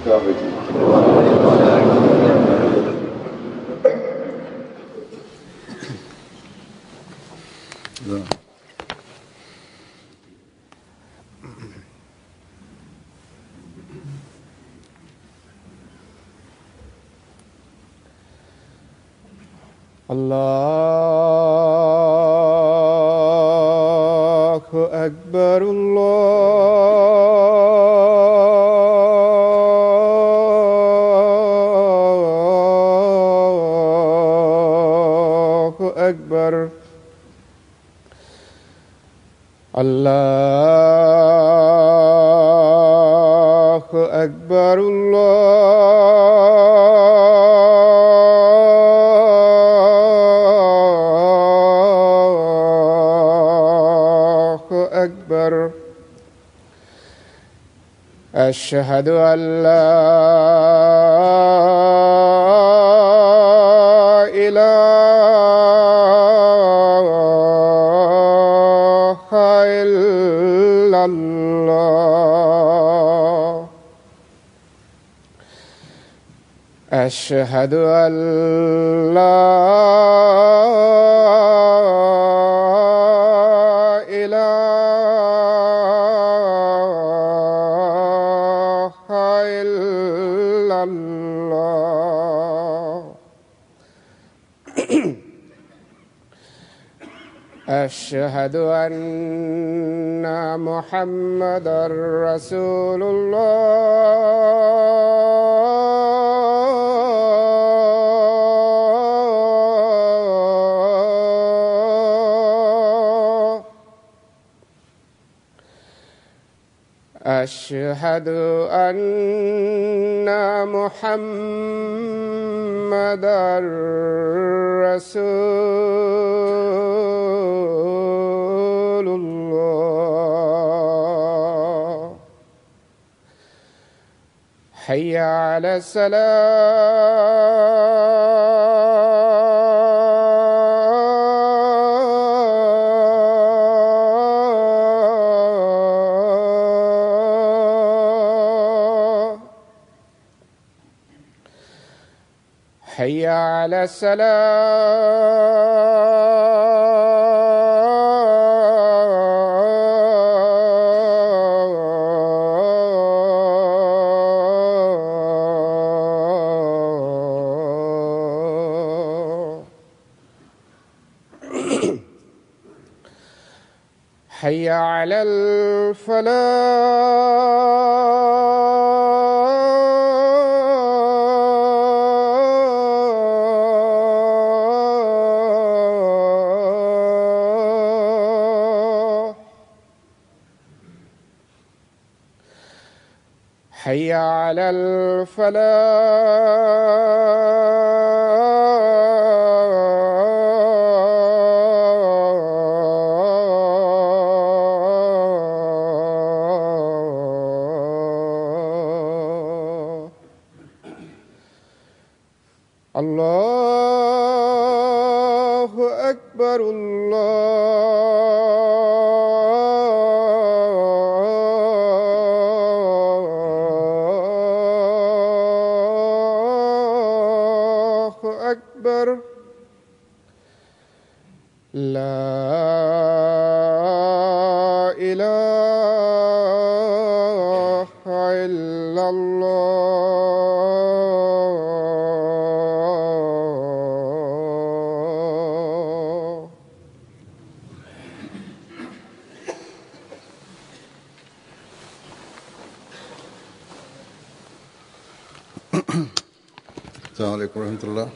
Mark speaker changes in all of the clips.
Speaker 1: كاملين.
Speaker 2: الله أكبر الله أكبر الله أكبر الله أكبر. أشهد أن لا إله إلا الله. أشهد أن لا إله إلا الله. أشهد أن محمدًا رسول الله. أشهد أن محمدًا رسول الله. حي على الصلاة. حي على الصلاة. حي على الفلاح. حي على الفلاح. الله أكبر الله أكبر. لا إله إلا الله.
Speaker 3: السلام عليكم ورحمة الله.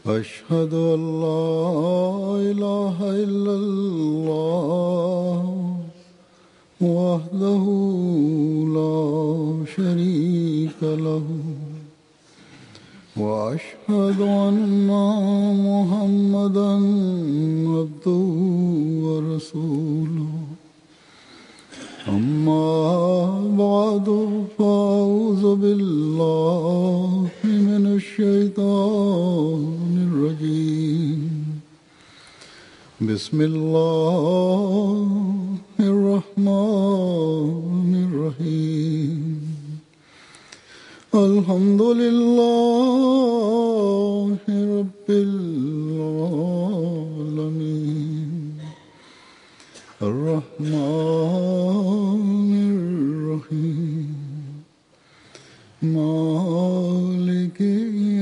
Speaker 3: أشهد أن لا إله إلا الله وحده لا شريك له وأشهد أن محمدًا عبده ورسوله. أما بعد فأعوذ بالله من الشيطان الرجيم بسم الله الرحمن الرحيم الحمد لله رب العالمين الرحمن الرحيم مالك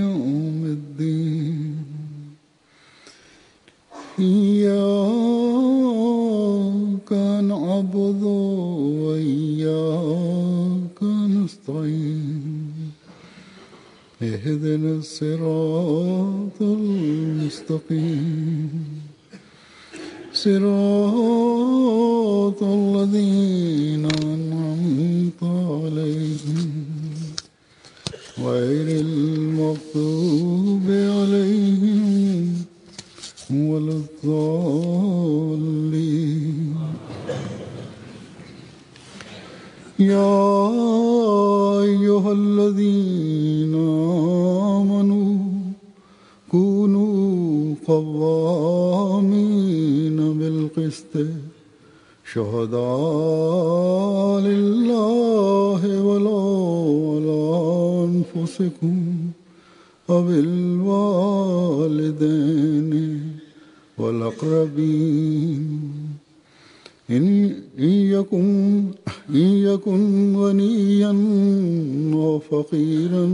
Speaker 3: يوم الدين إياك نعبد وإياك نستعين اهدنا الصراط المستقيم صراط الذين أنعمت عليهم غير المغضوب عليهم ولا الضالين يا أيها الذين آمنوا كونوا قوامين بالقسط شهداء لله ولو على أنفسكم وبالوالدين والأقربين إن يكن غنيا أو فقيرا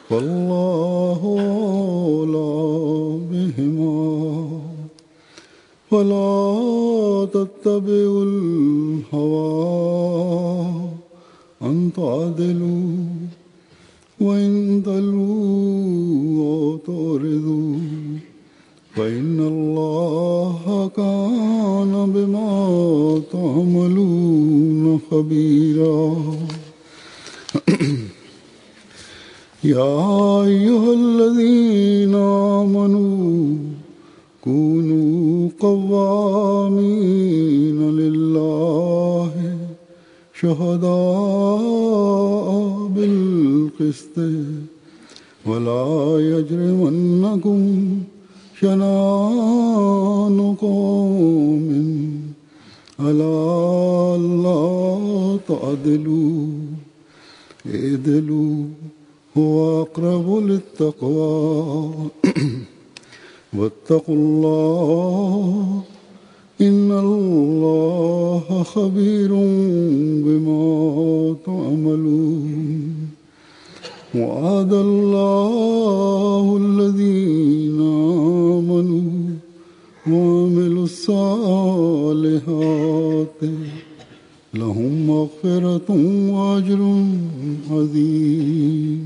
Speaker 3: فالله أولى بهما ولا تتبعوا الهوى أن تعدلوا وإن تلووا أو تعرضوا فإن الله كان بما تعملون خبيرا يا أيها الذين آمنوا كونوا قوامين لله شهداء بالقسط ولا يجرمنكم شنآن قوم على ألا تعدلوا اعدلوا هو أقرب للتقوى واتقوا الله إن الله خبير بما تعملون وعد الله الذين آمنوا وعملوا الصالحات لهم مغفرة وأجر عظيم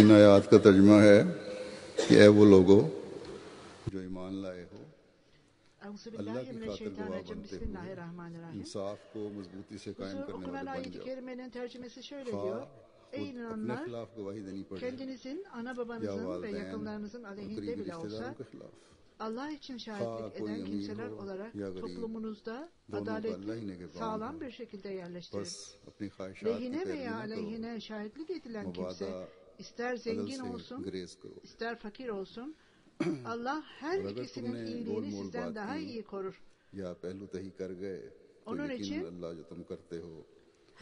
Speaker 3: इन आयात का तर्जुमा है कि ऐ वो लोगों जो ईमान लाए हो अल्लाह की खातिर गवाह बनते हुए इंसाफ को मजबूती से कायम करने वाले बन जाओ
Speaker 1: Ey
Speaker 3: अपने
Speaker 1: inananlar,
Speaker 3: खिलाफ गवाही देनी पड़े
Speaker 1: kendinizin, ana
Speaker 3: या
Speaker 1: babanızın ve
Speaker 3: वालिदैन
Speaker 1: yakınlarınızın
Speaker 3: और
Speaker 1: aleyhinde
Speaker 3: करीबी
Speaker 1: bile olsa
Speaker 3: रिश्तेदारों के खिलाफ
Speaker 1: Allah için
Speaker 3: खा
Speaker 1: şahitlik
Speaker 3: कोई
Speaker 1: eden
Speaker 3: अमीर
Speaker 1: kimseler
Speaker 3: हो
Speaker 1: olarak
Speaker 3: या गरीब
Speaker 1: toplumunuzda
Speaker 3: दोनों का अल्लाह ही
Speaker 1: adaletli,
Speaker 3: निगहबान
Speaker 1: sağlam
Speaker 3: है
Speaker 1: bir şekilde yerleştirin.
Speaker 3: बस अपनी ख्वाहिशात की
Speaker 1: Lehine
Speaker 3: पैरवी
Speaker 1: veya
Speaker 3: न करो
Speaker 1: aleyhine şahitlik edilen kimse,
Speaker 3: मुबादा
Speaker 1: ister
Speaker 3: अदल
Speaker 1: zengin
Speaker 3: से
Speaker 1: olsun,
Speaker 3: ग्रेज करो
Speaker 1: ister fakir olsun, Allah her
Speaker 3: और अगर
Speaker 1: ikisinin
Speaker 3: तुमने
Speaker 1: iyiliğini
Speaker 3: गोल मोल
Speaker 1: sizden
Speaker 3: बात
Speaker 1: daha
Speaker 3: की
Speaker 1: iyi korur.
Speaker 3: या पहलू तही कर गए तो
Speaker 1: Onun
Speaker 3: यकीनन
Speaker 1: için
Speaker 3: अल्लाह जो तुम करते हो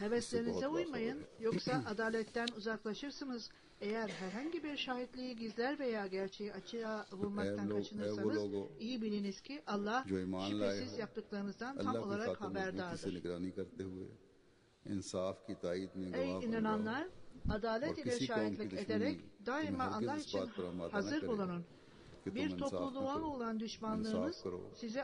Speaker 1: heveslerinize uymayın, yoksa adaletten uzaklaşırsınız. Eğer herhangi bir şahitliği gizler veya gerçeği açığa vurmaktan kaçınırsanız, iyi biliniz ki Allah
Speaker 3: जो ईमान लाए
Speaker 1: şüphesiz
Speaker 3: हो
Speaker 1: yaptıklarınızdan tam
Speaker 3: अल्लाह की
Speaker 1: olarak
Speaker 3: खातिर मजबूती से
Speaker 1: haberdardır.
Speaker 3: निगरानी करते हुए इंसाफ की तायद में
Speaker 1: Ey
Speaker 3: गवाह बन जाओ
Speaker 1: inananlar, adalet ile şahitlik ederek daima Allah için hazır bulunun.
Speaker 3: कि तुम
Speaker 1: Bir
Speaker 3: इंसाफ न
Speaker 1: topluluğa
Speaker 3: करो
Speaker 1: olan düşmanlığınız
Speaker 3: इंसाफ करो
Speaker 1: sizi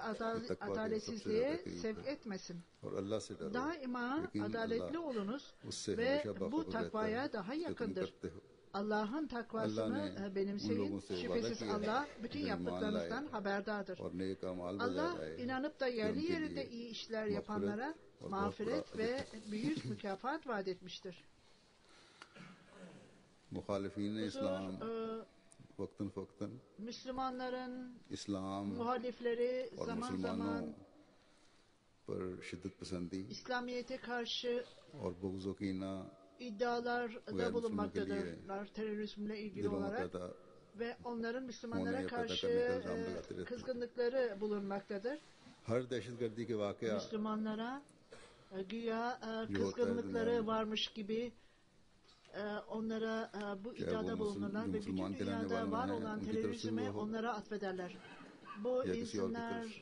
Speaker 1: adaletsizliğe sevk etmesin.
Speaker 3: और अल्लाह से डरो
Speaker 1: Daima
Speaker 3: यकीनन
Speaker 1: adaletli
Speaker 3: अल्लाह
Speaker 1: olunuz
Speaker 3: उससे
Speaker 1: ve
Speaker 3: हमेशा
Speaker 1: bu
Speaker 3: बाखबर रहता है
Speaker 1: takvaya daha
Speaker 3: जो तुम
Speaker 1: yakındır.
Speaker 3: करते हो
Speaker 1: Allah'ın
Speaker 3: Allah
Speaker 1: takvasını
Speaker 3: ne
Speaker 1: benimseyin.
Speaker 3: उन लोगों से वादा
Speaker 1: Şüphesiz
Speaker 3: किया है
Speaker 1: Allah bütün
Speaker 3: जो ईमान
Speaker 1: yaptıklarınızdan
Speaker 3: लाए
Speaker 1: haberdardır.
Speaker 3: और नेक अमाल
Speaker 1: Allah
Speaker 3: बजाए
Speaker 1: inanıp da
Speaker 3: कि
Speaker 1: yerli
Speaker 3: उनके
Speaker 1: yerinde
Speaker 3: लिए
Speaker 1: iyi işler
Speaker 3: मग़फ़िरत
Speaker 1: yapanlara
Speaker 3: और बहुत
Speaker 1: mağfiret
Speaker 3: बड़ा
Speaker 1: ve büyük mükafat vaat etmiştir.
Speaker 3: मुखालिफीन इस्लाम वक्तन फक्तन
Speaker 1: Müslümanların
Speaker 3: इस्लाम
Speaker 1: muhalifleri
Speaker 3: और
Speaker 1: zaman
Speaker 3: मुसलमानों
Speaker 1: zaman
Speaker 3: पर शिद्दत पसंदी
Speaker 1: İslamiyet'e karşı
Speaker 3: और बुग़्ज़ व कीना
Speaker 1: iddialarda bulunmaktadırlar terörizmle ilgili
Speaker 3: दिलों में
Speaker 1: olarak
Speaker 3: पैदा
Speaker 1: ve onların
Speaker 3: होने
Speaker 1: Müslümanlara
Speaker 3: या पैदा
Speaker 1: karşı
Speaker 3: करने का इल्ज़ाम लगाते रहते हैं।
Speaker 1: kızgınlıkları bulunmaktadır.
Speaker 3: हर दहशतगर्दी के वाक़या
Speaker 1: Müslümanlara güya
Speaker 3: Yok,
Speaker 1: kızgınlıkları
Speaker 3: yani.
Speaker 1: varmış gibi onlara bu iddiada bulunurlar ve bütün
Speaker 3: Müslüman
Speaker 1: dünyada
Speaker 3: kelamı
Speaker 1: var
Speaker 3: var,
Speaker 1: olan
Speaker 3: yani,
Speaker 1: terörizmi
Speaker 3: onlara
Speaker 1: onlara atfederler. Bu
Speaker 3: Ya kisi और की
Speaker 1: insanlar
Speaker 3: तरफ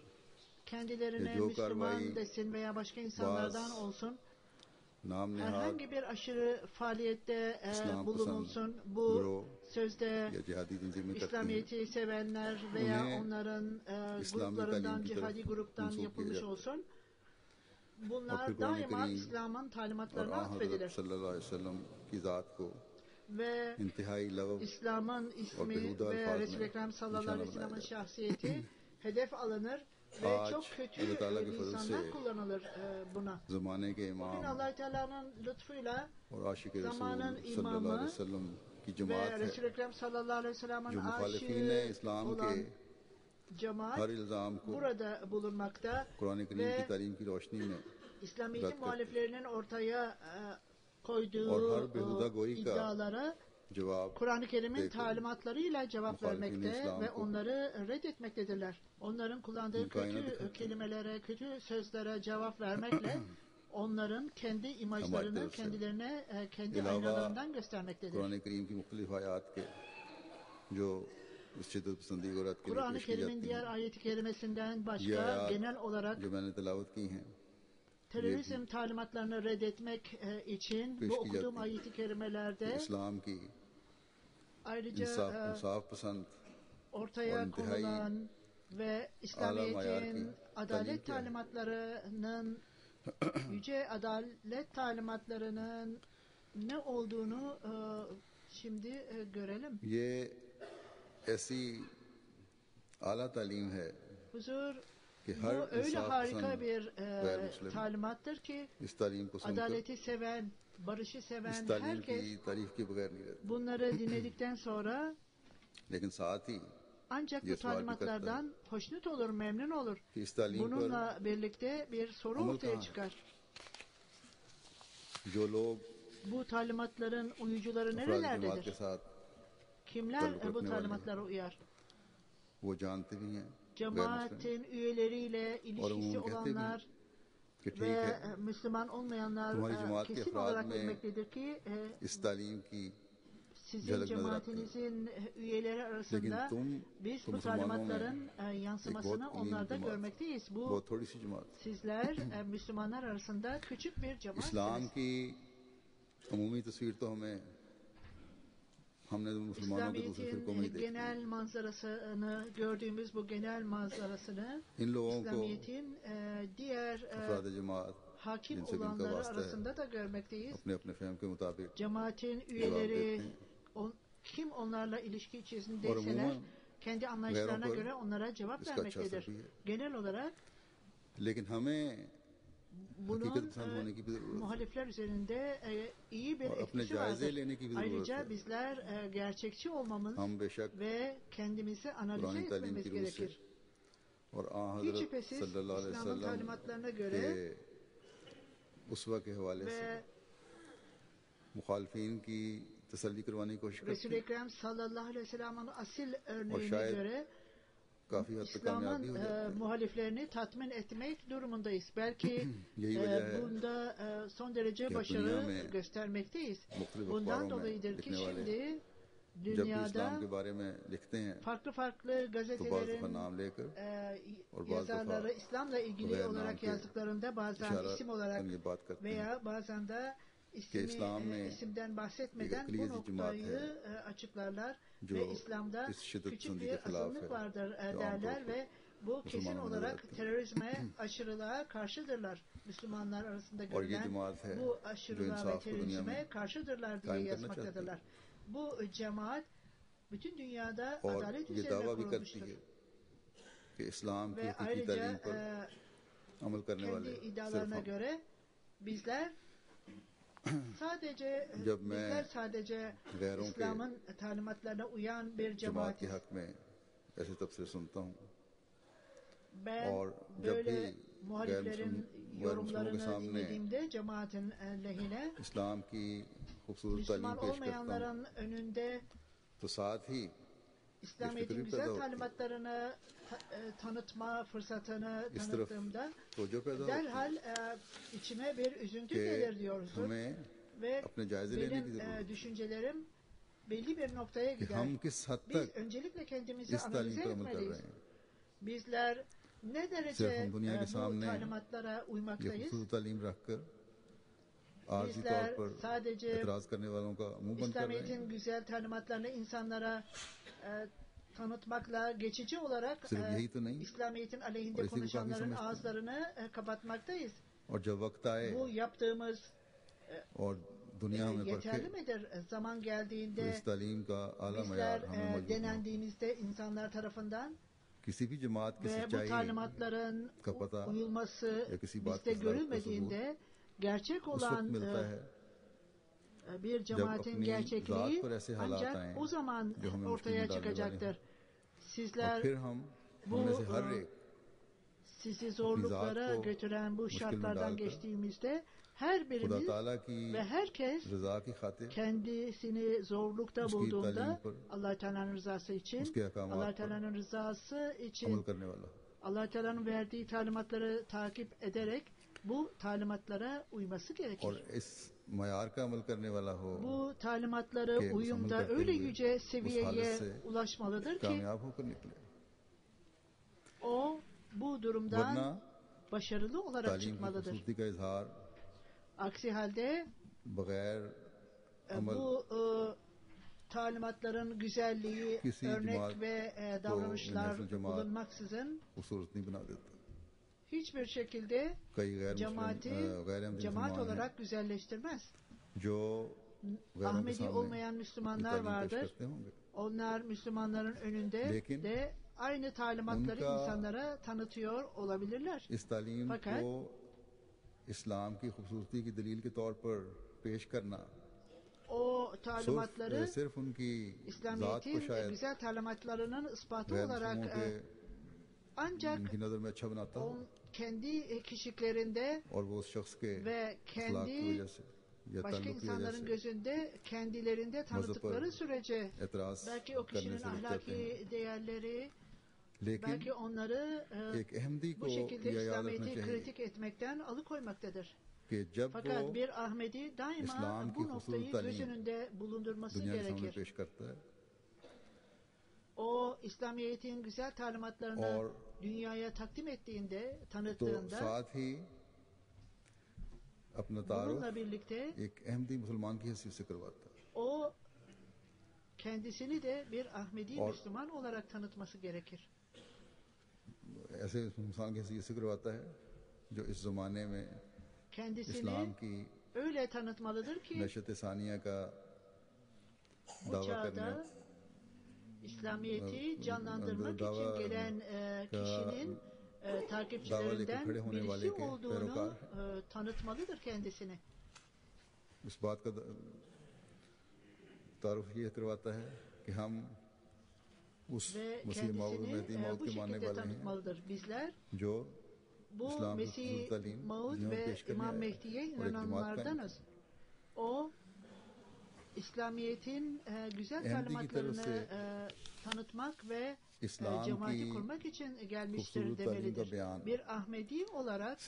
Speaker 1: kendilerine
Speaker 3: Ya jo
Speaker 1: Müslüman
Speaker 3: karvai
Speaker 1: desin veya başka insanlardan
Speaker 3: baz
Speaker 1: olsun
Speaker 3: नाम Nehad
Speaker 1: herhangi bir aşırı faaliyette
Speaker 3: İslam
Speaker 1: bulunulsun.
Speaker 3: पसंद
Speaker 1: Bu
Speaker 3: ग्रोह
Speaker 1: sözde
Speaker 3: या जिहादी तंजीमें करते हैं
Speaker 1: İslamiyet'i sevenler veya
Speaker 3: Uन्हें
Speaker 1: onların
Speaker 3: İslami
Speaker 1: gruplarından,
Speaker 3: talim ki
Speaker 1: cihadi
Speaker 3: taraf
Speaker 1: gruptan
Speaker 3: mensup
Speaker 1: yapılmış
Speaker 3: kiya जाता है।
Speaker 1: olsun.
Speaker 3: और
Speaker 1: Bunlar
Speaker 3: फिर कुरान
Speaker 1: daima
Speaker 3: करीम
Speaker 1: İslam'ın
Speaker 3: और
Speaker 1: talimatlarına
Speaker 3: आ हज़रत
Speaker 1: atfedilir.
Speaker 3: सल्लल्लाहु अलैहि वसल्लम की ज़ात को
Speaker 1: Ve
Speaker 3: इंतहाई लग़व
Speaker 1: İslam'ın ismi
Speaker 3: behuda
Speaker 1: ve
Speaker 3: alfaz
Speaker 1: Resul-i
Speaker 3: में
Speaker 1: Ekrem sallallahu
Speaker 3: निशाना
Speaker 1: aleyhi ve
Speaker 3: बनाया
Speaker 1: sellem'in
Speaker 3: जाता है।
Speaker 1: şahsiyeti hedef alınır ve
Speaker 3: आज
Speaker 1: çok kötü
Speaker 3: अल्लाह ताला के फजल
Speaker 1: lisanlar
Speaker 3: से
Speaker 1: kullanılır buna.
Speaker 3: ज़माने के
Speaker 1: Bugün
Speaker 3: इमाम
Speaker 1: Allah Teala'nın lütfuyla
Speaker 3: और आशिक
Speaker 1: zamanın
Speaker 3: रसूल सल्लल्लाहु
Speaker 1: imamı
Speaker 3: अलैहि वसल्लम की
Speaker 1: ve
Speaker 3: जमात है
Speaker 1: Resul-i Ekrem sallallahu aleyhi ve sellem'in
Speaker 3: जो मुखालिफीन
Speaker 1: aşığı
Speaker 3: इस्लाम
Speaker 1: olan
Speaker 3: के
Speaker 1: cemaat
Speaker 3: हर इल्ज़ाम को
Speaker 1: burada bulunmakta
Speaker 3: कुरान करीम
Speaker 1: ve
Speaker 3: की तालीम की रोशनी में
Speaker 1: İslamiyet'in
Speaker 3: रद्द करते
Speaker 1: muhaliflerinin ortaya
Speaker 3: और
Speaker 1: koyduğu
Speaker 3: हर बेहुदा गोई का
Speaker 1: iddialara
Speaker 3: जवाब
Speaker 1: Kur'an-ı Kerim'in
Speaker 3: देकर
Speaker 1: talimatlarıyla cevap
Speaker 3: muhalifin
Speaker 1: vermekte
Speaker 3: İslam
Speaker 1: ve
Speaker 3: ko
Speaker 1: onları reddetmektedirler. Onların kullandığı
Speaker 3: kainatı
Speaker 1: kötü
Speaker 3: kırdı.
Speaker 1: kelimelere, kötü sözlere cevap vermekle onların kendi imajlarını
Speaker 3: Hamaret
Speaker 1: kendilerine, kendi
Speaker 3: İlava
Speaker 1: aynalarından göstermektedir.
Speaker 3: Quran करीम की मुख्तलिफ आयात के जो इस शिद्दत पसंदी को रद्द के लिए
Speaker 1: Kur'an-ı
Speaker 3: पेश की
Speaker 1: Kerim'in
Speaker 3: जाती
Speaker 1: diğer
Speaker 3: हैं
Speaker 1: ayet-i kerimesinden
Speaker 3: ये
Speaker 1: başka
Speaker 3: आयात
Speaker 1: genel olarak
Speaker 3: जो मैंने तिलावत की हैं
Speaker 1: terörizm talimatlarını reddetmek için
Speaker 3: पेश
Speaker 1: bu
Speaker 3: की
Speaker 1: okuduğum
Speaker 3: जाती हैं
Speaker 1: ayet-i kerimelerde
Speaker 3: इस्लाम की
Speaker 1: ayrıca
Speaker 3: इंसाफ पसंद
Speaker 1: ortaya
Speaker 3: और इंतहाई
Speaker 1: konulan ve
Speaker 3: आला मैयार की
Speaker 1: İslamiyet'in
Speaker 3: तालीम
Speaker 1: adalet
Speaker 3: क्या है
Speaker 1: talimatlarının yüce adalet talimatlarının ne olduğunu şimdi görelim.
Speaker 3: ये ऐसी आला तालीम है
Speaker 1: Huzur
Speaker 3: कि
Speaker 1: bu
Speaker 3: हर
Speaker 1: öyle
Speaker 3: इंसाफ
Speaker 1: harika
Speaker 3: पसंद
Speaker 1: bir
Speaker 3: गैर मुस्लिम
Speaker 1: talimattır ki
Speaker 3: इस तालीम को सुनकर
Speaker 1: adaleti seven, barışı
Speaker 3: इस
Speaker 1: seven
Speaker 3: तालीम
Speaker 1: herkes
Speaker 3: की तारीफ के बगैर नहीं रहता
Speaker 1: bunları dinledikten sonra
Speaker 3: लेकिन साथ ही
Speaker 1: ancak
Speaker 3: ये
Speaker 1: bu
Speaker 3: सवाल भी करता है
Speaker 1: talimatlardan hoşnut olur, memnun olur.
Speaker 3: कि इस तालीम पर
Speaker 1: Bununla birlikte bir soru
Speaker 3: अमल
Speaker 1: ortaya
Speaker 3: कहाँ है
Speaker 1: çıkar.
Speaker 3: जो लोग
Speaker 1: Bu talimatların uyucuları
Speaker 3: अफराद जमात के
Speaker 1: nerelerdedir?
Speaker 3: साथ
Speaker 1: Kimler
Speaker 3: ताल्लुक
Speaker 1: bu
Speaker 3: रखने वाले
Speaker 1: talimatlara uyar?
Speaker 3: वो जानते भी हैं गैर मुस्लिम
Speaker 1: Cemaatin üyeleriyle ilişkisi
Speaker 3: umum कहते भी
Speaker 1: olanlar
Speaker 3: कि ठीक
Speaker 1: ve
Speaker 3: है
Speaker 1: Müslüman olmayanlar
Speaker 3: तुम्हारी जमात के
Speaker 1: kesin
Speaker 3: अफराद
Speaker 1: olarak
Speaker 3: में
Speaker 1: bilmektedir ki
Speaker 3: इस तालीम की
Speaker 1: sizin
Speaker 3: झलक नजर आती है
Speaker 1: cemaatinizin üyeleri
Speaker 3: लेकिन
Speaker 1: arasında
Speaker 3: तुम
Speaker 1: biz
Speaker 3: तो
Speaker 1: bu
Speaker 3: मुसलमानों में
Speaker 1: talimatların
Speaker 3: एक
Speaker 1: yansımasını
Speaker 3: बहुत अमीन
Speaker 1: onlarda
Speaker 3: जमात
Speaker 1: görmekteyiz. Bu
Speaker 3: बहुत थोड़ी सी जमात
Speaker 1: sizler Müslümanlar arasında küçük bir
Speaker 3: इस्लाम
Speaker 1: cemaatsiniz.
Speaker 3: की अमूमी तस्वीर तो हमने तो मुसलमानों के दूसरे फिरकों में ही
Speaker 1: İslamiyet'in
Speaker 3: देखी
Speaker 1: genel manzarasını gördüğümüz bu genel manzarasını
Speaker 3: इन लोगों को
Speaker 1: İslamiyet'in diğer
Speaker 3: अफराद जमात
Speaker 1: hakim
Speaker 3: जिनसे इनका
Speaker 1: olanları
Speaker 3: वास्ता है
Speaker 1: arasında da görmekteyiz.
Speaker 3: अपने अपने फहम के मुताबिक
Speaker 1: Cemaatin
Speaker 3: जवाब
Speaker 1: üyeleri
Speaker 3: देते हैं
Speaker 1: kim onlarla ilişki
Speaker 3: और
Speaker 1: içerisindeyseler
Speaker 3: अमूमन
Speaker 1: kendi
Speaker 3: गैरों
Speaker 1: anlayışlarına
Speaker 3: पर
Speaker 1: göre onlara cevap
Speaker 3: इसका अच्छा
Speaker 1: vermektedir.
Speaker 3: असर भी है
Speaker 1: Genel olarak
Speaker 3: लेकिन हमें
Speaker 1: bunun
Speaker 3: हकीकत पसंद होने की भी जरूरत है
Speaker 1: muhalifler üzerinde iyi bir
Speaker 3: और अपने
Speaker 1: etkisi
Speaker 3: जायजे
Speaker 1: vardır.
Speaker 3: लेने की भी जरूरत
Speaker 1: Ayrıca
Speaker 3: है
Speaker 1: bizler gerçekçi olmamız
Speaker 3: हम बेशक
Speaker 1: ve kendimizi analize
Speaker 3: पुरानी तालीम
Speaker 1: etmemiz
Speaker 3: की रूह से
Speaker 1: gerekir.
Speaker 3: और आ
Speaker 1: Hiç
Speaker 3: हजरत
Speaker 1: şüphesiz
Speaker 3: सल्लल्लाहु अलैहि
Speaker 1: İslam'ın
Speaker 3: वसल्लम
Speaker 1: talimatlarına
Speaker 3: के
Speaker 1: göre
Speaker 3: उसवा के हवाले से
Speaker 1: ve
Speaker 3: मुखालफीन की तसल्ली करवाने की कोशिश करते
Speaker 1: Resul-i
Speaker 3: हैं
Speaker 1: Ekrem sallallahu aleyhi ve sellem'in asil örneğine
Speaker 3: şayet
Speaker 1: göre
Speaker 3: काफी हद तक कामयाबी हो
Speaker 1: İslam'ın
Speaker 3: जाती है
Speaker 1: muhaliflerini tatmin etmek durumundayız. Belki
Speaker 3: Yही वजह है
Speaker 1: bunda son derece
Speaker 3: कि
Speaker 1: başarı
Speaker 3: दुनिया में
Speaker 1: göstermekteyiz.
Speaker 3: मुख्तलिफ
Speaker 1: Bundan
Speaker 3: अखबारों में
Speaker 1: dolayıdır ki
Speaker 3: लिखने वाले
Speaker 1: şimdi
Speaker 3: जब भी इस्लाम
Speaker 1: dünyada
Speaker 3: के बारे में लिखते हैं
Speaker 1: farklı farklı
Speaker 3: तो बाज़ दफ़ा
Speaker 1: gazetelerin
Speaker 3: नाम लेकर और बाज़
Speaker 1: yazarları
Speaker 3: दफ़ा
Speaker 1: İslam'la ilgili
Speaker 3: बगैर नाम
Speaker 1: olarak
Speaker 3: के
Speaker 1: yazdıklarında bazen
Speaker 3: इशारा
Speaker 1: isim olarak
Speaker 3: ये बात करते हैं
Speaker 1: veya bazen de
Speaker 3: İslam में
Speaker 1: isimden bahsetmeden
Speaker 3: एक
Speaker 1: bu
Speaker 3: अक़लीदी जमात
Speaker 1: noktayı
Speaker 3: है
Speaker 1: açıklarlar
Speaker 3: जो
Speaker 1: ve İslam'da
Speaker 3: इस शिद्दत
Speaker 1: küçük
Speaker 3: पसंदी
Speaker 1: bir
Speaker 3: के खिलाफ
Speaker 1: azınlık
Speaker 3: है
Speaker 1: vardır
Speaker 3: जो आम तौर
Speaker 1: derler
Speaker 3: पर
Speaker 1: ve bu kesin
Speaker 3: मुसलमानों में नजर
Speaker 1: olarak
Speaker 3: आती है
Speaker 1: terörizme, aşırılığa karşıdırlar. Müslümanlar arasında
Speaker 3: और ये
Speaker 1: görülen
Speaker 3: जमात है
Speaker 1: bu
Speaker 3: जो
Speaker 1: aşırılığa ve
Speaker 3: इंसाफ को दुनिया
Speaker 1: terörizme
Speaker 3: में
Speaker 1: karşıdırlar diye
Speaker 3: कायम करना चाहती
Speaker 1: yazmaktadırlar.
Speaker 3: है
Speaker 1: Bu cemaat bütün dünyada
Speaker 3: और
Speaker 1: adalet
Speaker 3: ये
Speaker 1: üzerine
Speaker 3: दावा भी करती
Speaker 1: kurulmuştur.
Speaker 3: है कि इस्लाम की
Speaker 1: Ve
Speaker 3: हकीकी
Speaker 1: ayrıca
Speaker 3: तालीम पर अमल करने
Speaker 1: kendi
Speaker 3: वाले सिर्फ
Speaker 1: iddialarına
Speaker 3: हम
Speaker 1: göre bizler bizler sadece İslam'ın talimatlarına uyan bir cemaatiz. Ben böyle muhaliflerin yorumlarını dinlediğimde cemaatin lehine, Müslüman olmayanların önünde İslamiyet'in güzel talimatlarını tanıtma fırsatını tanıttığımda derhal içime bir üzüntü gelir diyorsun ve benim düşüncelerim belli bir noktaya gider. Biz öncelikle kendimizi analize etmeliyiz. Bizler ne derece bu talimatlara uymaktayız? Bizler sadece İslamiyet'in güzel talimatlarını insanlara tanıtmakla geçici olarak İslamiyet'in aleyhinde konuşanların ağızlarını kapatmaktayız. Bu yaptığımız yeterli midir? Zaman geldiğinde bizler denendiğimizde insanlar tarafından ve bu talimatların uyulması bizde görülmediğinde gerçek olan bir cemaatin gerçekliği ancak o zaman ortaya çıkacaktır. Sizler bu sizi zorluklara götüren bu şartlardan geçtiğimizde her birimiz ve herkes kendisini zorlukta bulduğunda Allah Teala'nın rızası için, Allah Teala'nın rızası için Allah Teala'nın verdiği talimatları takip ederek bu talimatlara uyması gerekir. Bu talimatlara uyumda öyle yüce seviyeye ulaşmalıdır ki o bu durumdan başarılı olarak çıkmalıdır. Aksi halde bu talimatların güzelliği, örnek ve davranışlar bulunmaksızın hiçbir şekilde cemaat olarak güzelleştirmez. Ahmedi olmayan Müslümanlar vardır. Onlar Müslümanların önünde de aynı talimatları insanlara tanıtıyor olabilirler. Fakat
Speaker 3: İslam ki खूबसूरती की दलील के तौर पर पेश करना
Speaker 1: o talimatları İslamiyet'in güzel talimatlarının ispatı olarak ancak kendi kişiliklerinde ve kendi başka insanların gözünde kendilerinde tanıttıkları sürece belki o kişinin ahlaki değerleri belki onları bu şekilde İslamiyet'i kritik etmekten alıkoymaktadır. Fakat bir Ahmedi daima bu noktayı göz önünde bulundurması gerekir. O İslamiyet'in güzel talimatlarını dünyaya takdim ettiğinde, tanıttığında bununla birlikte o kendisini de bir Ahmedi Müslüman olarak tanıtması gerekir.
Speaker 3: ऐसे इंसान की हैसियत से करवाता है जो इस ज़माने में इस्लाम की
Speaker 1: öyle tanıtmalıdır ki
Speaker 3: नशत-ı सानिया का
Speaker 1: दावा करने İslamiyet'i canlandırmak için gelen kişinin takipçilerinden birisi olduğunu tanıtmalıdır kendisini.
Speaker 3: इस बात का तारुफ ये करवाता है कि हम
Speaker 1: ve kendisini bu şekilde tanıtmalıdır. Bizler bu Mesih Maud ve İmam Mehdi'ye inananlardanız. O İslamiyet'in güzel talimatlarını tanıtmak ve cemaati kurmak için gelmiştir demelidir. Bir Ahmedi olarak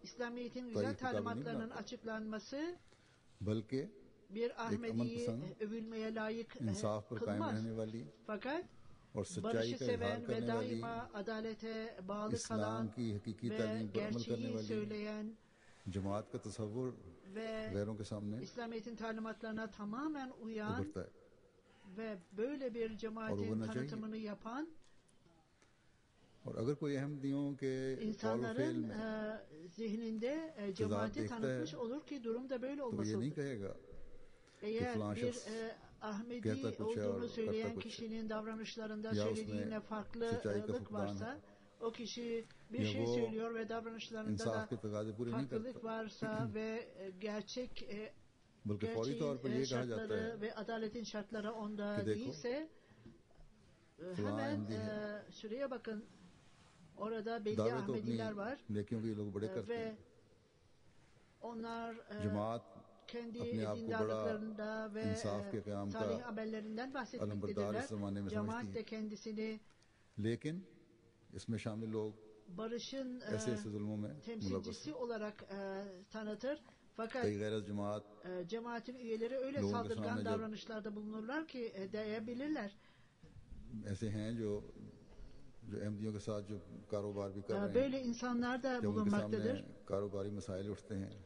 Speaker 1: İslamiyet'in güzel talimatlarının açıklanması bir Ahmedi'yi övülmeye layık kılmaz. Fakat barışı seven ve daima adalete bağlı kalan ve gerçeği söyleyen ve İslamiyet'in talimatlarına tamamen uyan ve böyle bir cemaatin tanıtımını yapan insanların zihninde cemaati tanıtmış olur ki durumda böyle olmasıdır. Eğer bir Ahmedi olduğunu söyleyen kişinin davranışlarında söylediğine farklılık varsa o kişi bir şey söylüyor ve davranışlarında da farklılık varsa ve gerçeğin şartları ve adaletin şartları onda değilse hemen şuraya bakın, orada belli Ahmediler var ve onlar kendi dindarlıklarında ve salih amellerinden bahsetmektedirler. Cemaat de kendisini barışın temsilcisi olarak tanıtır. Fakat cemaatin üyeleri öyle saldırgan davranışlarda bulunurlar ki değebilirler. Böyle insanlar da bulunmaktadır.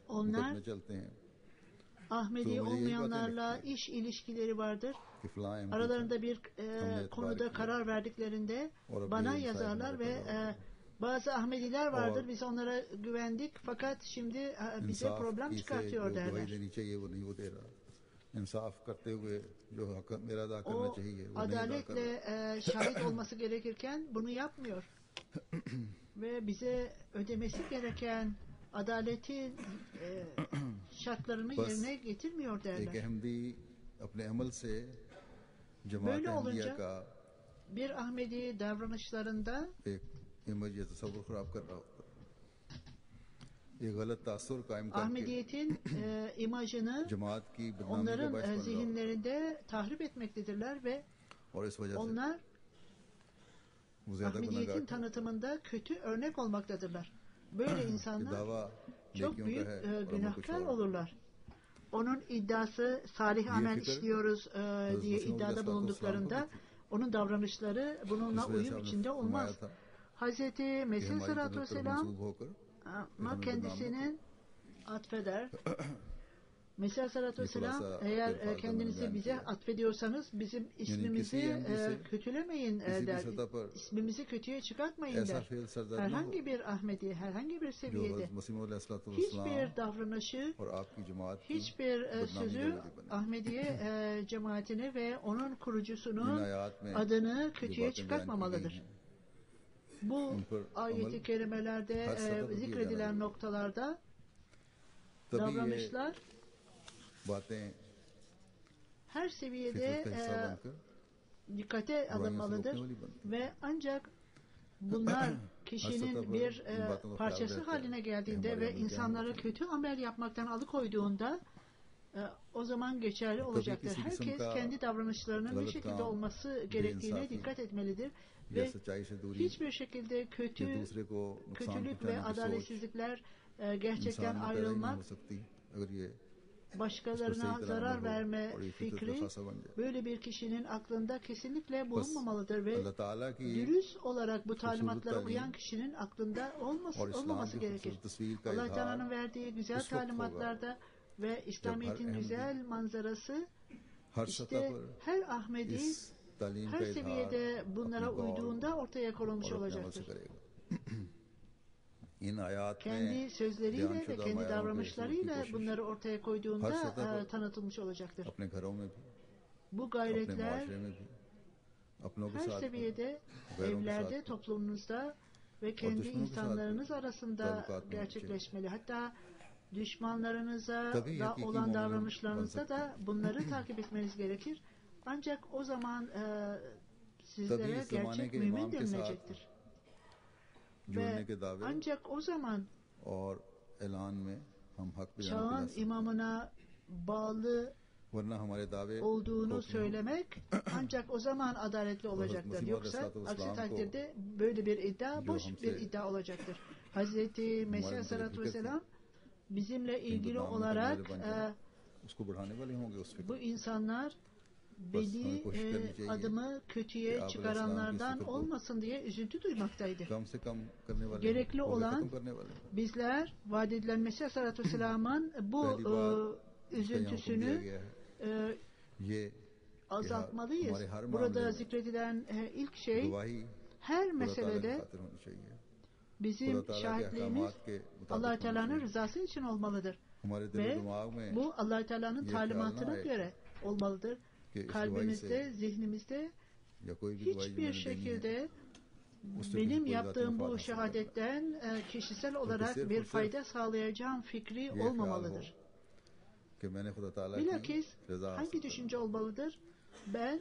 Speaker 1: Onlar Ahmedi olmayanlarla iş ilişkileri vardır. Aralarında bir konuda karar verdiklerinde bana yazarlar ve bazı Ahmediler vardır, biz onlara güvendik fakat şimdi bize problem çıkartıyor derler. O adaletle şahit olması gerekirken bunu yapmıyor. Ve bize ödemesi gereken adaletin şartlarını yerine getirmiyor derler. Böyle olunca bir Ahmedi davranışlarında Ahmediyetin imajını onların zihinlerinde tahrip etmektedirler ve onlar Ahmediyetin tanıtımında kötü örnek olmaktadırlar. Böyle insanlar çok büyük günahkar olurlar. Onun iddiası salih amel işliyoruz diye iddiada bulunduklarında onun davranışları bununla uyum içinde olmaz. Hazreti Mesih Aleyhisselatü Vesselam kendisinin atfeder. Mesih Aleyhisselatü Vesselam eğer kendinizi bize atfediyorsanız bizim ismimizi kötülemeyin der. İsmimizi kötüye çıkartmayın der. Herhangi bir Ahmedi, herhangi bir seviyede hiçbir davranışı, hiçbir sözü Ahmediye cemaatini ve onun kurucusunun adını kötüye çıkartmamalıdır. Bu ayet-i kerimelerde zikredilen noktalarda davranışlar her seviyede dikkate alınmalıdır ve ancak bunlar kişinin bir parçası haline geldiğinde ve insanları kötü amel yapmaktan alıkoyduğunda o zaman geçerli olacaktır. Herkes kendi davranışlarının ne şekilde olması gerektiğine dikkat etmelidir ve hiçbir şekilde kötülük ve adaletsizlikler gerçekten ayrılmak, başkalarına zarar verme fikri böyle bir kişinin aklında kesinlikle bulunmamalıdır ve dürüst olarak bu talimatlara uyan kişinin aklında olmaması gerekir. Allah Teala'nın verdiği güzel talimatlarda ve İslamiyet'in güzel manzarası işte her Ahmedi her seviyede bunlara uyduğunda ortaya konulmuş olacaktır. Kendi sözleriyle ve kendi davranışlarıyla bunları ortaya koyduğunda tanıtılmış olacaktır. Bu gayretler her seviyede, evlerde, toplumunuzda ve kendi insanlarınız arasında gerçekleşmeli. Hatta düşmanlarınıza da olan davranışlarınızda da bunları takip etmeniz gerekir. Ancak o zaman sizlere gerçek mümin denilecektir. Ve ancak o zaman çağın imamına bağlı olduğunu söylemek ancak o zaman adaletli olacaktır. Yoksa aksi takdirde böyle bir iddia boş bir iddia olacaktır. Hazreti Mesih Aleyhisselatü Vesselam bizimle ilgili olarak bu insanlar beni adımı kötüye çıkaranlardan olmasın diye üzüntü duymaktaydı. Gerekli olan bizler vaat edilen Mesih Aleyhisselatü Vesselam'ın bu üzüntüsünü azaltmalıyız. Burada zikredilen ilk şey her meselede bizim şahitliğimiz Allah Teala'nın rızası için olmalıdır. Ve bu Allah Teala'nın talimatına göre olmalıdır. Kalbimizde, zihnimizde hiçbir şekilde benim yaptığım bu şehadetten kişisel olarak bir fayda sağlayacağım fikri olmamalıdır. Bilakis hangi düşünce olmalıdır? Ben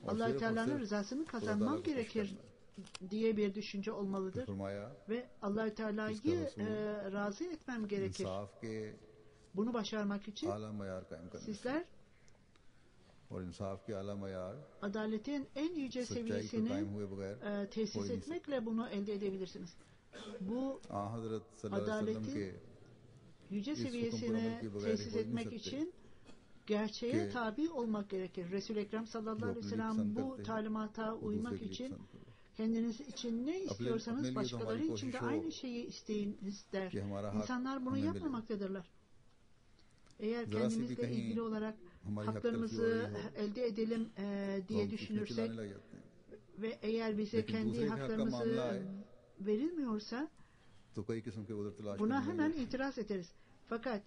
Speaker 1: Allah-u Teala'nın rızasını kazanmam gerekir diye bir düşünce olmalıdır. Ve Allah-u Teala'yı razı etmem gerekir. Bunu başarmak için sizler adaletin en yüce seviyesini tesis etmekle bunu elde edebilirsiniz. Bu adaletin yüce seviyesini tesis etmek için gerçeğe tabi olmak gerekir. Resul-i Ekrem sallallahu aleyhi ve sellem bu talimata uymak için kendiniz için ne istiyorsanız başkaları için de aynı şeyi isteyiniz der. İnsanlar bunu yapmamaktadırlar. Eğer kendimizle ilgili olarak haklarımızı elde edelim diye düşünürsek ve eğer bize kendi haklarımızı verilmiyorsa buna hemen itiraz ederiz. Fakat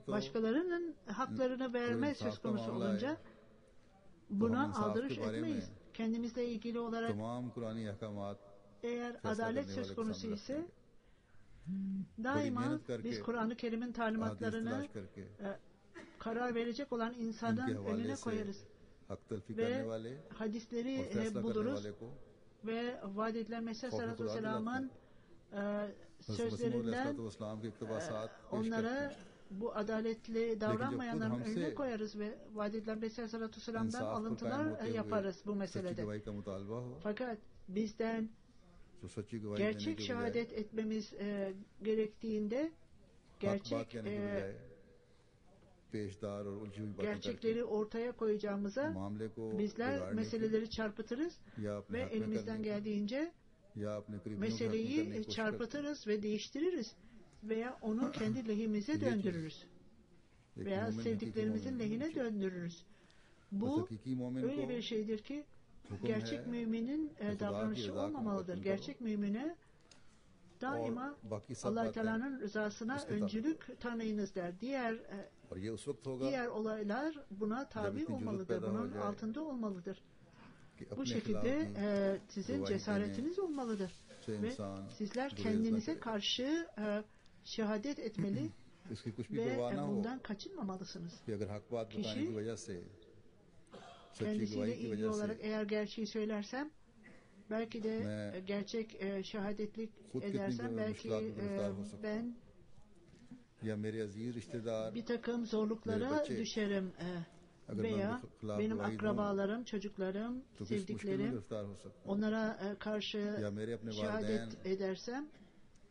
Speaker 1: başkalarının haklarını verme söz konusu olunca buna aldırış etmeyiz. Kendimizle ilgili olarak eğer adalet söz konusu ise daima biz Kur'an-ı Kerim'in talimatlarını karar verecek olan insanın önüne koyarız. Ve hadisleri buluruz ve vaad edilen Mesih Aleyhisselatü Vesselam'ın sözlerinden onlara bu adaletli davranmayanların önüne koyarız ve vaad edilen Mesih Aleyhisselatü Vesselam'dan alıntılar yaparız bu meselede. Fakat bizden gerçek şehadet etmemiz gerektiğinde gerçekleri ortaya koyacağımıza bizler meseleleri çarpıtırız ve elimizden geldiğince meseleyi çarpıtırız ve değiştiririz veya onu kendi lehimize döndürürüz veya sevdiklerimizin lehine döndürürüz. Bu öyle bir şeydir ki gerçek müminin davranışı olmamalıdır. Gerçek mümine daima Allah-u Teala'nın rızasına öncülük tanıyınız der. Diğer olaylar buna tabi olmalıdır. Bunun altında olmalıdır. Bu şekilde sizin cesaretiniz olmalıdır. Ve sizler kendinize karşı şehadet etmeli ve bundan kaçınmamalısınız. Kişi kendisiyle ilgili olarak eğer gerçeği söylersem belki de gerçek şehadetlik edersem belki ben bir takım zorluklara düşerim veya benim akrabalarım, çocuklarım, sevdiklerim onlara karşı şehadet edersem,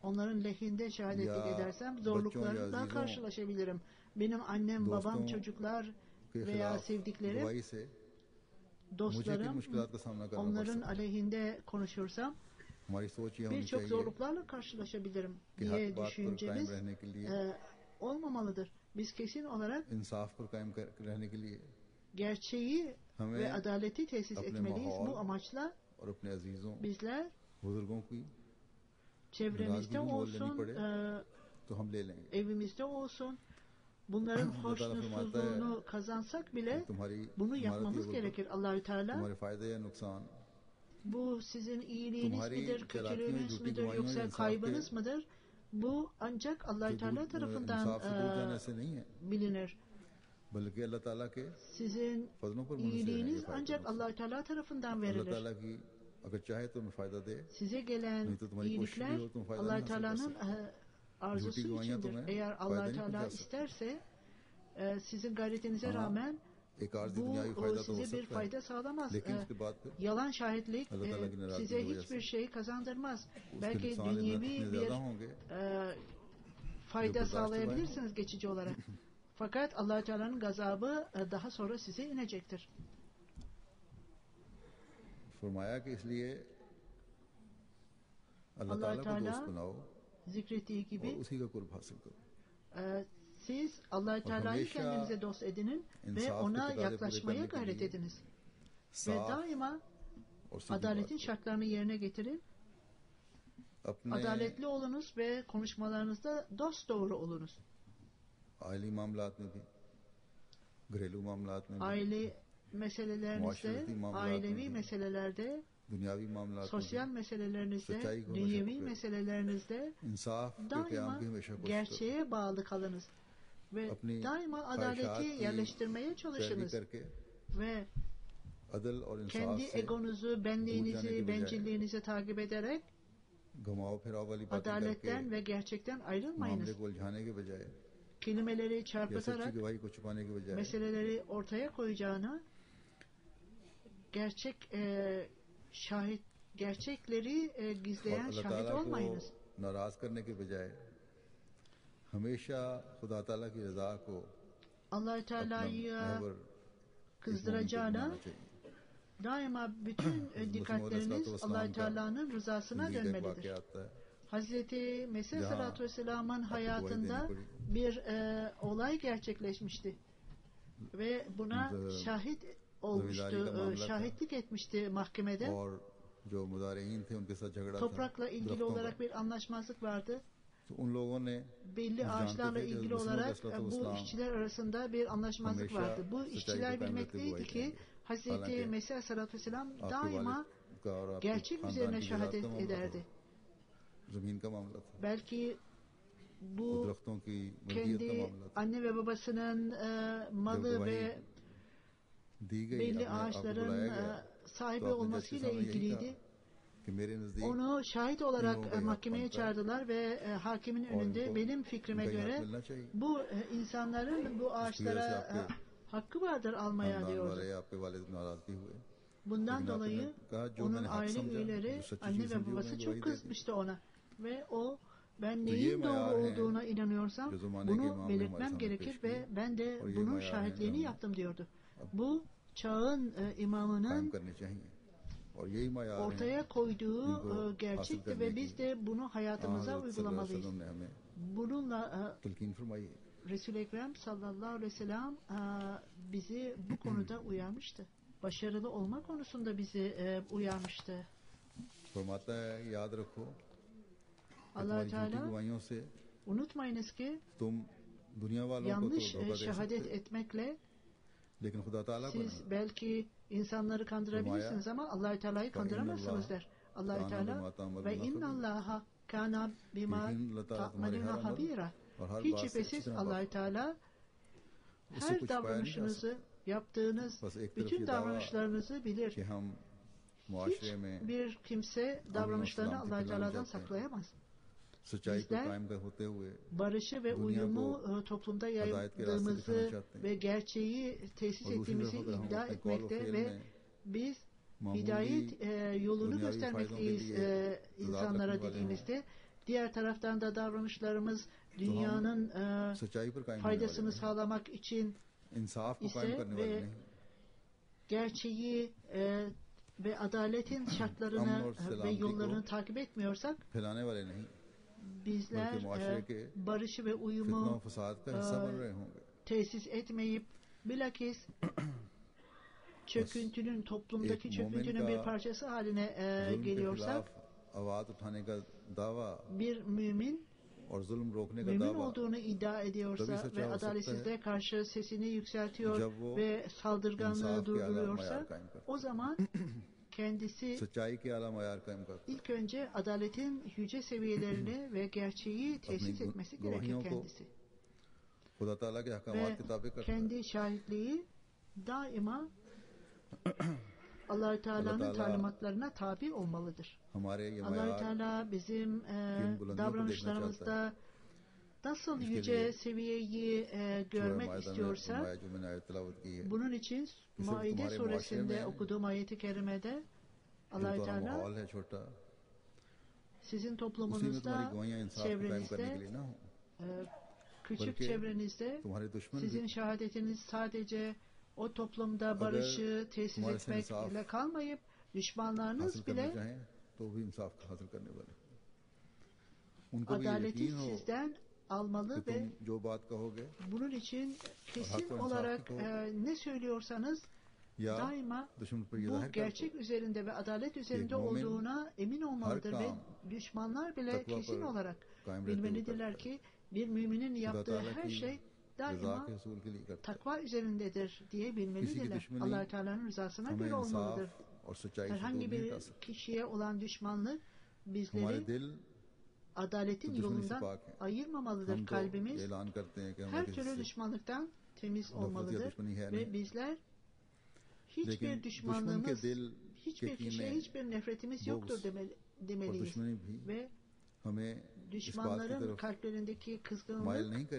Speaker 1: onların lehinde şehadetlik edersem zorluklarla karşılaşabilirim. Benim annem, babam, çocuklar veya sevdiklerim, dostlarım, onların aleyhinde konuşursam birçok zorluklarla karşılaşabilirim diye düşüncemiz olmamalıdır. Biz kesin olarak gerçeği ve adaleti tesis etmeliyiz. Bu amaçla bizler çevremizde olsun, evimizde olsun, bunların hoşnutsuzluğunu kazansak bile bunu yapmamız gerekir. Allah-u Teala bu sizin iyiliğiniz midir, kötülüğünüz müdür yoksa kaybınız mıdır? Bu ancak Allah-u Teala tarafından bilinir. Sizin iyiliğiniz ancak Allah-u Teala tarafından verilir. Size gelen iyilikler Allah-u Teala'nın arzusu içindir. Eğer Allah-u Teala isterse sizin gayretinize rağmen bu size bir fayda sağlamaz. Yalan şahitlik size hiçbir şey kazandırmaz. Belki dünyevi bir fayda sağlayabilirsiniz geçici olarak. Fakat Allah-u Teala'nın gazabı daha sonra size inecektir. Allah-u Teala zikrettiği gibi siz Allah-u Teala'yı kendinize dost edinin ve ona yaklaşmaya gayret ediniz. Ve daima adaletin şartlarını yerine getirin. Adaletli olunuz ve konuşmalarınızda dosdoğru olunuz. Aile meselelerinizde, ailevi meselelerde sosyal meselelerinizde, dünyevi meselelerinizde daima gerçeğe bağlı kalınız. Ve daima adaleti yerleştirmeye çalışınız. Ve kendi egonuzu, benliğinizi, bencilliğinizi takip ederek adaletten ve gerçekten ayrılmayınız. Kelimeleri çarpıtarak meseleleri ortaya koyacağına gerçekleri gizleyen şahit olmayınız. Allah-u Teala'yı kızdıracağına daima bütün dikkatleriniz Allah-u Teala'nın rızasına dönmelidir. Hazreti Mesih Sallallahu Vesselam'ın hayatında bir olay gerçekleşmişti ve buna şahit olmuştu, şahitlik etmişti mahkemede. Toprakla ilgili olarak bir anlaşmazlık vardı. Belli ağaçlarla ilgili olarak bu işçiler arasında bir anlaşmazlık vardı. Bu işçiler bilmekteydi ki Hazreti Mesih Aleyhisselatü Vesselam daima gerçek üzerine şehadet ederdi. Belki bu kendi anne ve babasının malı ve belli ağaçların sahibi olmasıyla ilgiliydi. Onu şahit olarak mahkemeye çağırdılar ve hakimin önünde benim fikrime göre bu insanların bu ağaçlara hakkı vardır almaya diyordu. Bundan dolayı onun aile üyeleri, anne ve babası çok kızmıştı ona. Ve o, ben neyin doğru olduğuna inanıyorsam bunu belirtmem gerekir ve ben de bunun şahitliğini yaptım diyordu. Bu çağın imamının ortaya koyduğu gerçekti ve biz de bunu hayatımıza uygulamalıyız. Bununla Resul-i Ekrem sallallahu aleyhi ve sellem bizi bu konuda uyarmıştı. Başarılı olma konusunda bizi uyarmıştı. Allah-u Teala unutmayınız ki yanlış şehadet etmekle siz belki insanları kandırabilirsiniz ama Allah-u Teala'yı kandıramazsınız der. Allah-u Teala ve innallaha kana bima ta'maluna habira. Hiç şüphesiz Allah-u Teala her davranışınızı, yaptığınız bütün davranışlarınızı bilir. Hiçbir kimse davranışlarını Allah-u Teala'dan saklayamaz. Bizler barışı ve uyumu toplumda yayıldığımızı ve gerçeği tesis ettiğimizi iddia etmekte ve biz hidayet yolunu göstermekteyiz insanlara dediğimizde, diğer taraftan da davranışlarımız dünyanın faydasını sağlamak için ise ve gerçeği ve adaletin şartlarını ve yollarını takip etmiyorsak bizler barışı ve uyumu tesis etmeyip bilakis çöküntünün, toplumdaki çöküntünün bir parçası haline geliyorsak bir mümin olduğunu iddia ediyorsa ve adaletsizliğe karşı sesini yükseltiyor ve saldırganlığı durduruyorsa o zaman kendisi ilk önce adaletin yüce seviyelerini ve gerçeği tesis etmesi gerekir kendisi. Ve kendi şahitliği daima Allah-u Teala'nın talimatlarına tabi olmalıdır. Allah-u Teala bizim davranışlarımızda nasıl yüce seviyeyi görmek istiyorsa bunun için Maide suresinde okuduğum ayet-i kerimede Allah-u Teala sizin toplumunuzda, çevrenizde, küçük çevrenizde sizin şehadetiniz sadece o toplumda barışı tesis etmekle kalmayıp düşmanlarınız bile adaleti sizden almalı ve bunun için kesin olarak ne söylüyorsanız daima bu gerçek üzerinde ve adalet üzerinde olduğuna emin olmalıdır ve düşmanlar bile kesin olarak bilmelidirler ki bir müminin yaptığı her şey daima takva üzerindedir diye bilmelidirler. Allah-u Teala'nın rızasına göre olmalıdır Herhangi bir kişiye olan düşmanlık bizleri adaletin yolundan ayırmamalıdır. Kalbimiz her türlü düşmanlıktan temiz olmalıdır ve bizler hiçbir düşmanlığımız, hiçbir kişiye hiçbir nefretimiz yoktur demeliyiz. Ve düşmanların kalplerindeki kızgınlık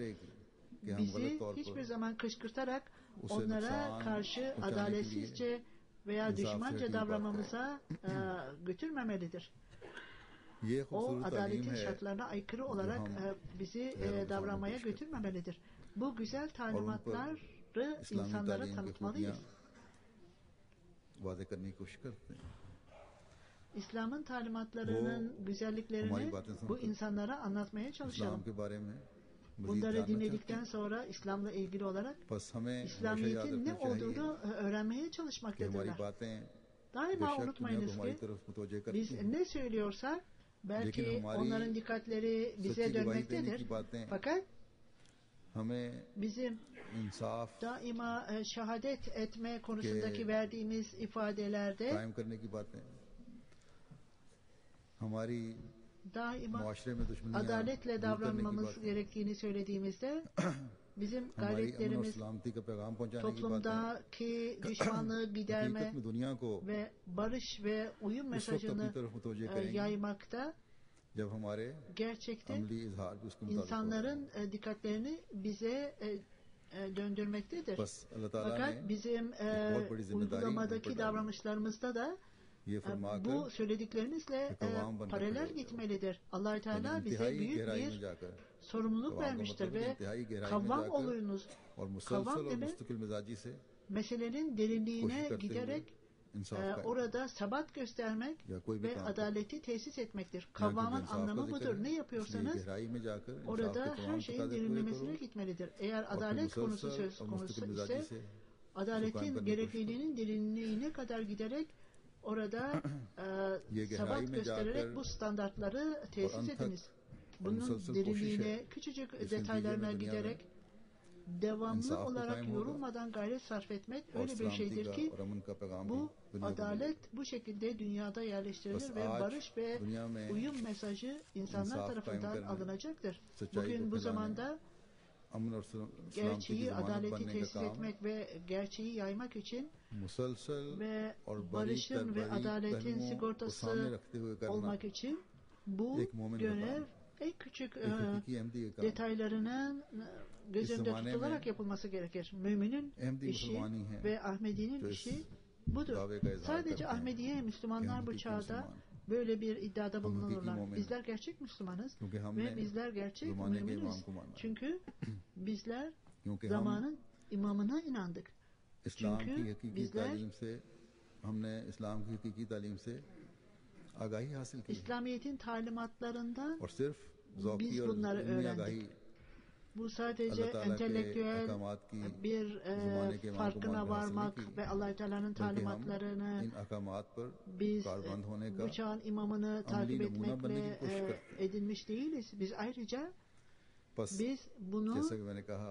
Speaker 1: bizi hiçbir zaman kışkırtarak onlara karşı adaletsizce veya düşmanca davranmamıza götürmemelidir. O adaletin şartlarına aykırı olarak bizi davranmaya götürmemelidir. Bu güzel talimatları insanlara tanıtmalıyız. İslam'ın talimatlarının güzelliklerini bu insanlara anlatmaya çalışalım. Bunları dinledikten sonra İslam'la ilgili olarak İslamiyet'in ne olduğunu öğrenmeye çalışmaktadırlar. Daima unutmayınız ki biz ne söylüyorsak belki onların dikkatleri bize dönmektedir. Fakat bizim daima şehadet etme konusundaki verdiğimiz ifadelerde daima adaletle davranmamız gerektiğini söylediğimizde bizim gayretlerimiz toplumdaki düşmanlığı giderme ve barış ve uyum mesajını yaymakta gerçekten insanların dikkatlerini bize döndürmektedir. Fakat bizim uygulamadaki davranışlarımızda da bu söylediklerimizle paralel gitmelidir. Allah-u Teala bize büyük bir sorumluluk vermiştir ve kavvam olunuz. Kavvam demek meselenin derinliğine giderek orada sabat göstermek ve adaleti tesis etmektir. Kavvamın anlamı budur. Ne yapıyorsanız orada her şeyin derinlemesine gitmelidir. Eğer adalet konusu söz konusu ise adaletin gerekliliğinin derinliğine kadar giderek orada sabat göstererek bu standartları tesis ediniz. Bunun derinliğine, küçücük detaylarına giderek devamlı olarak yorulmadan gayret sarf etmek öyle bir şeydir ki bu adalet bu şekilde dünyada yerleştirilir ve barış ve uyum mesajı insanlar tarafından alınacaktır. Bugün bu zamanda gerçeği, adaleti tesis etmek ve gerçeği yaymak için ve barışın ve adaletin sigortası olmak için bu görev en küçük detaylarının göz önünde tutularak yapılması gerekir. Müminin işi ve Ahmedi'nin işi budur. Sadece Ahmediye Müslümanlar bu çağda böyle bir iddiada bulunurlar. Bizler gerçek Müslümanız ve bizler gerçek müminiz. Çünkü bizler zamanın imamına inandık. Çünkü bizler İslamiyet'in talimatlarından biz bunları öğrendik. Bu sadece entelektüel bir farkına varmak ve Allah-u Teala'nın talimatlarını biz bu çağın imamını takip etmekle edinmiş değiliz. Biz ayrıca biz bunu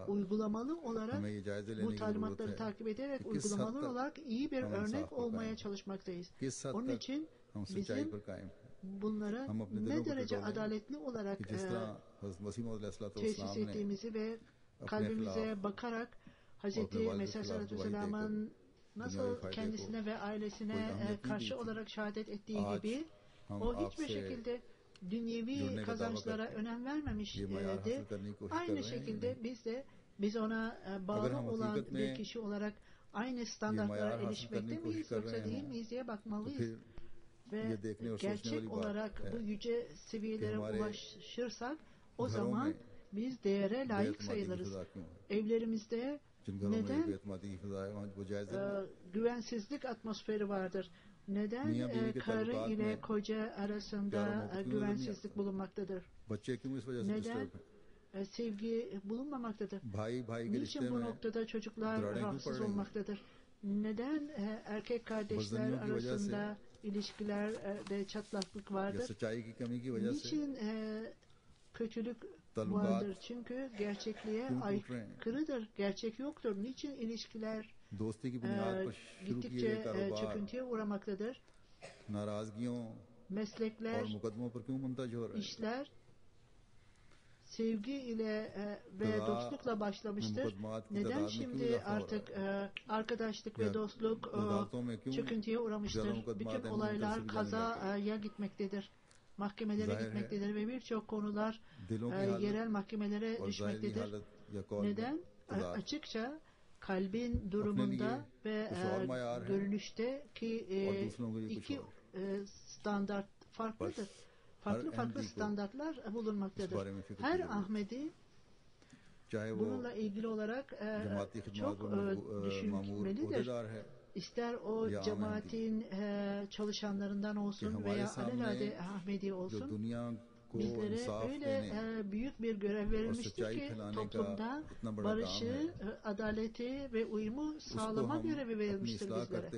Speaker 1: uygulamalı olarak bu talimatları takip ederek uygulamalı olarak iyi bir örnek olmaya çalışmaktayız. Onun için bizim bunlara ne derece adaletli olarak tesis ettiğimizi ve kalbimize bakarak Hz. Mesih Aleyhisselam'ın nasıl kendisine ve ailesine karşı olarak şehadet ettiği gibi o hiçbir şekilde dünyevi kazançlara önem vermemişti. Aynı şekilde biz ona bağlı olan bir kişi olarak aynı standartlara erişmekte miyiz yoksa değil miyiz diye bakmalıyız. Ve gerçek olarak bu yüce seviyelere ulaşırsak o zaman biz değere layık sayılırız. Evlerimizde neden güvensizlik atmosferi vardır? Neden karı ile koca arasında güvensizlik bulunmaktadır? Neden sevgi bulunmamaktadır? Niçin bu noktada çocuklar rahatsız olmaktadır? Neden erkek kardeşler ilişkilerde ilişkilerde çatlaklık vardır? Niçin kötülük vardır. Çünkü gerçekliğe aykırıdır. Gerçek yoktur. Niçin ilişkiler gittikçe çöküntüye uğramaktadır? Meslekler, işler sevgi ile ve dostlukla başlamıştır. Neden şimdi artık arkadaşlık ve dostluk çöküntüye uğramıştır? Bütün olaylar kazaya gitmektedir. Mahkemelere gitmektedir ve birçok konular yerel mahkemelere düşmektedir. Neden? Açıkça kalbin durumunda ve görünüşte ki iki standart farklıdır. Farklı standartlar bulunmaktadır. Her Ahmedi bununla ilgili olarak çok düşünmelidir. İster o cemaatin çalışanlarından olsun veya alelade Ahmedi olsun, bizlere öyle büyük bir görev verilmiştir ki toplumda barışı, adaleti ve uyumu sağlama görevi verilmiştir bizlere.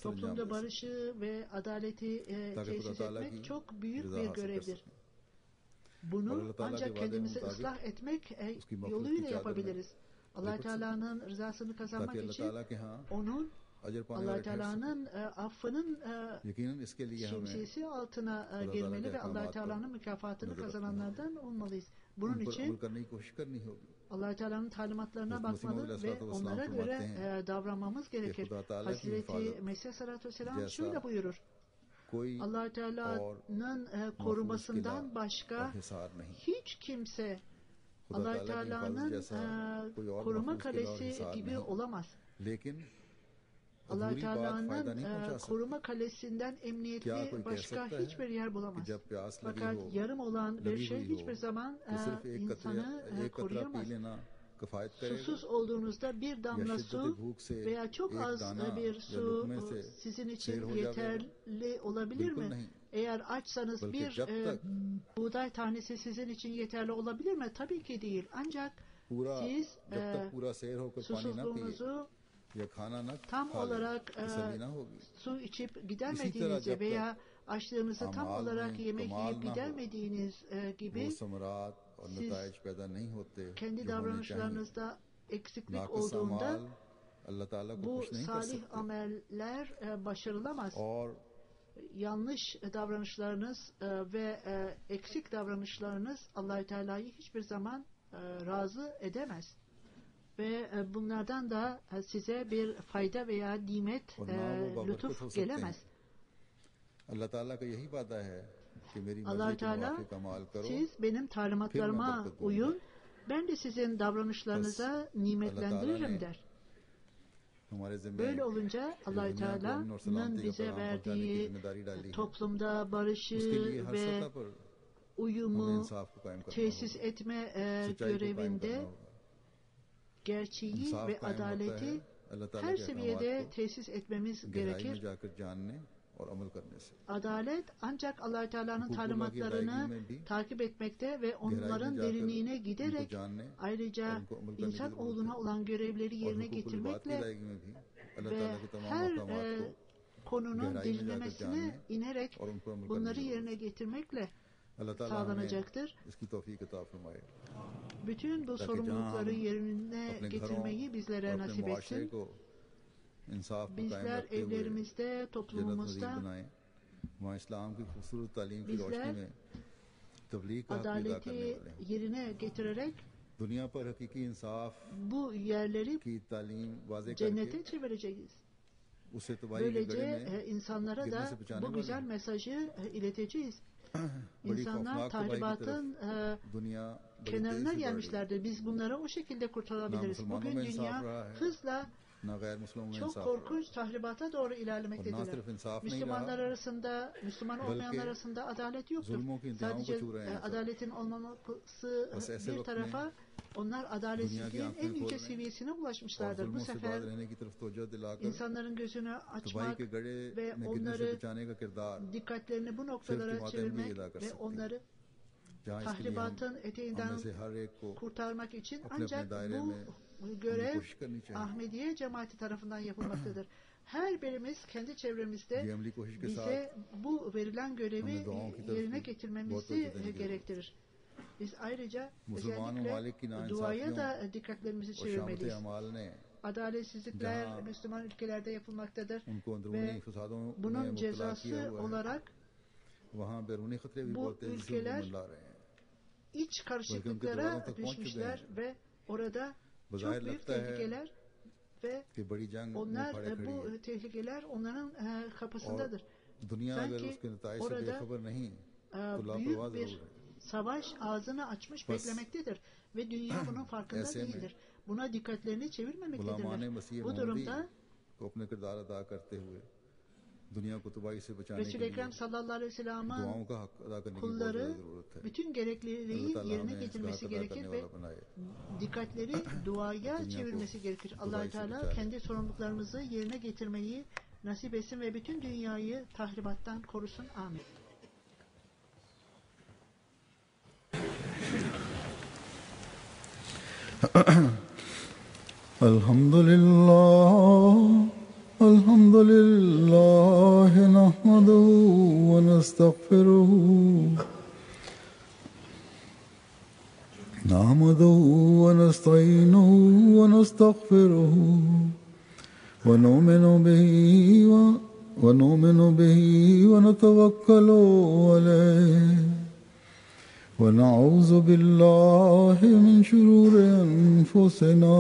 Speaker 1: Toplumda barışı ve adaleti tesis etmek çok büyük bir görevdir. Bunu ancak kendimizi ıslah etmek yoluyla yapabiliriz. Allah Teala'nın rızasını kazanmak için onun Allah Teala'nın affının şemsiyesi altına girmeli ve Allah Teala'nın mükafatını kazananlardan olmalıyız. Bunun için Allah Teala'nın talimatlarına bakmalı ve onlara göre davranmamız gerekir. Hazreti Mesih Aleyhisselatü Vesselam şöyle buyurur: Allah Teala'nın korumasından başka hiç kimse Allah Teala'nın koruma kalesi gibi olamaz. Allah Teala'nın koruma kalesinden emniyetli başka hiçbir yer bulamaz. Fakat yarım olan bir şey hiçbir zaman insanı koruyamaz. Susuz olduğunuzda bir damla su veya çok az bir su sizin için yeterli olabilir mi? Eğer açsanız bir buğday tanesi sizin için yeterli olabilir mi? Tabii ki değil. Ancak siz susuzluğunuzu tam olarak su içip gidermediğinizde veya açlığınızı tam olarak yemek yiyip gidermediğiniz gibi siz kendi davranışlarınızda eksiklik olduğunda bu salih ameller başarılamaz. Yanlış davranışlarınız ve eksik davranışlarınız Allah-u Teala'yı hiçbir zaman razı edemez. Ve bunlardan da size bir fayda veya nimet, lütuf gelemez. Allah-u Teala siz benim talimatlarıma uyun, ben de sizin davranışlarınıza nimetlendiririm der. Böyle olunca Allah-u Teala'nın bize verdiği toplumda barışı ve uyumu tesis etme görevinde gerçeği ve adaleti her seviyede tesis etmemiz gerekir. Adalet ancak Allah-u Teala'nın talimatlarını takip etmekte ve onların derinliğine giderek ayrıca insanoğluna olan görevleri yerine getirmekle ve her konunun derinlemesine inerek bunları yerine getirmekle sağlanacaktır. Bütün bu sorumlulukları yerine getirmeyi bizlere nasip etsin. Bizler evlerimizde, toplumumuzda bizler adaleti yerine getirerek bu yerleri cennete çevireceğiz. Böylece insanlara da bu güzel mesajı ileteceğiz. İnsanlar tahribatın kenarına gelmişlerdir. Biz bunları o şekilde kurtarabiliriz. Bugün dünya hızla çok korkunç tahribata doğru ilerlemektedir. Müslümanlar arasında, Müslüman olmayanlar arasında adalet yoktur. Sadece adaletin olmaması bir tarafa, onlar adaletsizliğin en yüce seviyesine ulaşmışlardır. Bu sefer insanların gözünü açmak ve onları dikkatlerini bu noktalara çevirmek ve onları tahribatın eteğinden kurtarmak için ancak bu görev Ahmediye cemaati tarafından yapılmaktadır. her birimiz kendi çevremizde bize bu verilen görevi yerine getirmemizi gerektirir. Biz ayrıca özellikle duaya da dikkatlerimizi çevirmeliyiz. Adaletsizlikler Müslüman ülkelerde yapılmaktadır ve bunun cezası olarak bu ülkeler iç karışıklıklara düşmüşler ve orada çok büyük tehlikeler ve onlar bu tehlikeler onların kapısındadır. Sanki orada büyük bir savaş ağzını açmış beklemektedir ve dünya bunun farkında değildir. Buna dikkatlerini çevirmemektedirler. Bu durumda Resul-i Ekrem sallallahu aleyhi ve sellem'in kulları bütün gerekliliği yerine getirmesi gerekir ve dikkatleri duaya çevirmesi gerekir. Allah-u Teala kendi sorumluluklarımızı yerine getirmeyi nasip etsin ve bütün dünyayı tahribattan korusun. Amin.
Speaker 3: Elhamdülillah. الحمد لله نحمده ونستغفره ونستعينه ونستغفره ونؤمن به ونتوكل عليه ونعوذ بالله من شرور أنفسنا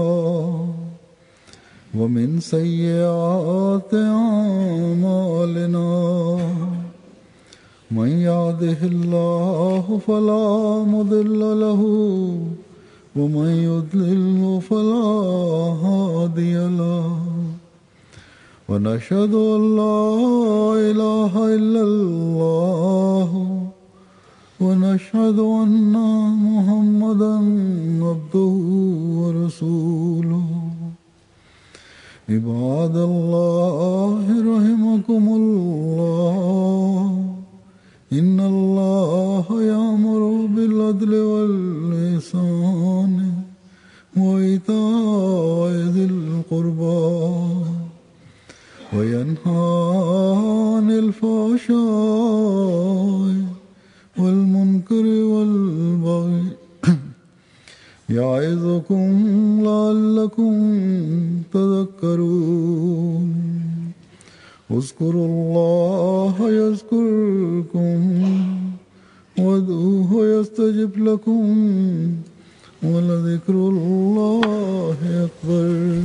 Speaker 3: ومن سيئات أعمالنا من يهده الله فلا مضل له ومن يضلل فلا هادي له ونشهد أن لا إله إلا الله ونشهد أن محمدا عبده ورسوله عباد الله رحمكم الله إن الله يأمر بالعدل والإحسان وإيتاء ذي القربى وينهى عن الفحشاء والمنكر والبغي يعظكم لعلكم تذكرون اذكروا الله يذكركم وادعوه يستجب لكم ولذكر الله أكبر